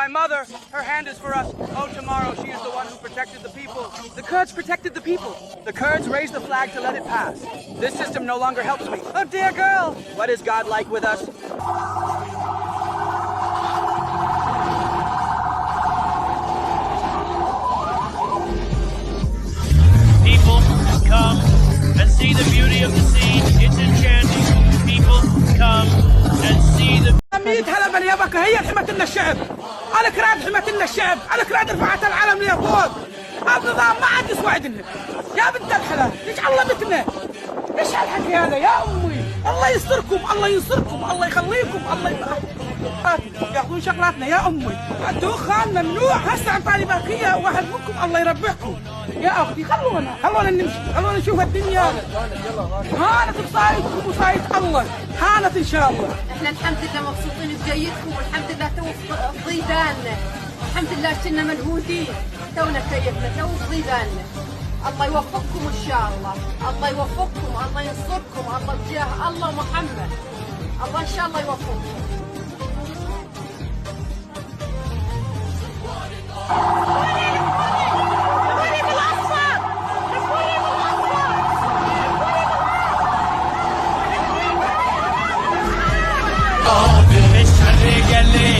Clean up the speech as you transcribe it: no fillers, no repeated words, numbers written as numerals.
My mother, her hand is for us. Oh, tomorrow she is the one who protected the people. The Kurds protected the people. The Kurds raised the flag to let it pass. This system no longer helps me. Oh, dear girl. What is God like with us? People come and see the beauty of the sea. It's enchanting. People come and see the... 100 هلبا يا بكا هي حماية لنا الشعب. أنا كراد حماية لنا الشعب. أنا كراد رفعت العالم لفوق. النظام ما عاد يسوى لنا. يا بنت الحلال ليش علمتنا؟ ايش هالحكي هذا يا أمي؟ الله يستركم، الله ينصركم، الله يخليكم، الله ياخذون شغلاتنا يا أمي. الدخان ممنوع هسه عن طالب أخية واحد منكم الله يربحكم. يا أختي خلونا نمشي، خلونا نشوف الدنيا. هانت بصايدكم وصايد الله، هانت إن شاء الله. احنا الحمد لله مبسوطين بجيتكم والحمد لله تو ضيداننا، الحمد لله كنا منهودين، تونا كيفنا تو ضيداننا. الله يوفقكم ان شاء الله، الله يوفقكم، الله ينصركم، الله بجاه الله ومحمد، الله ان شاء الله يوفقكم. بالشر قال لي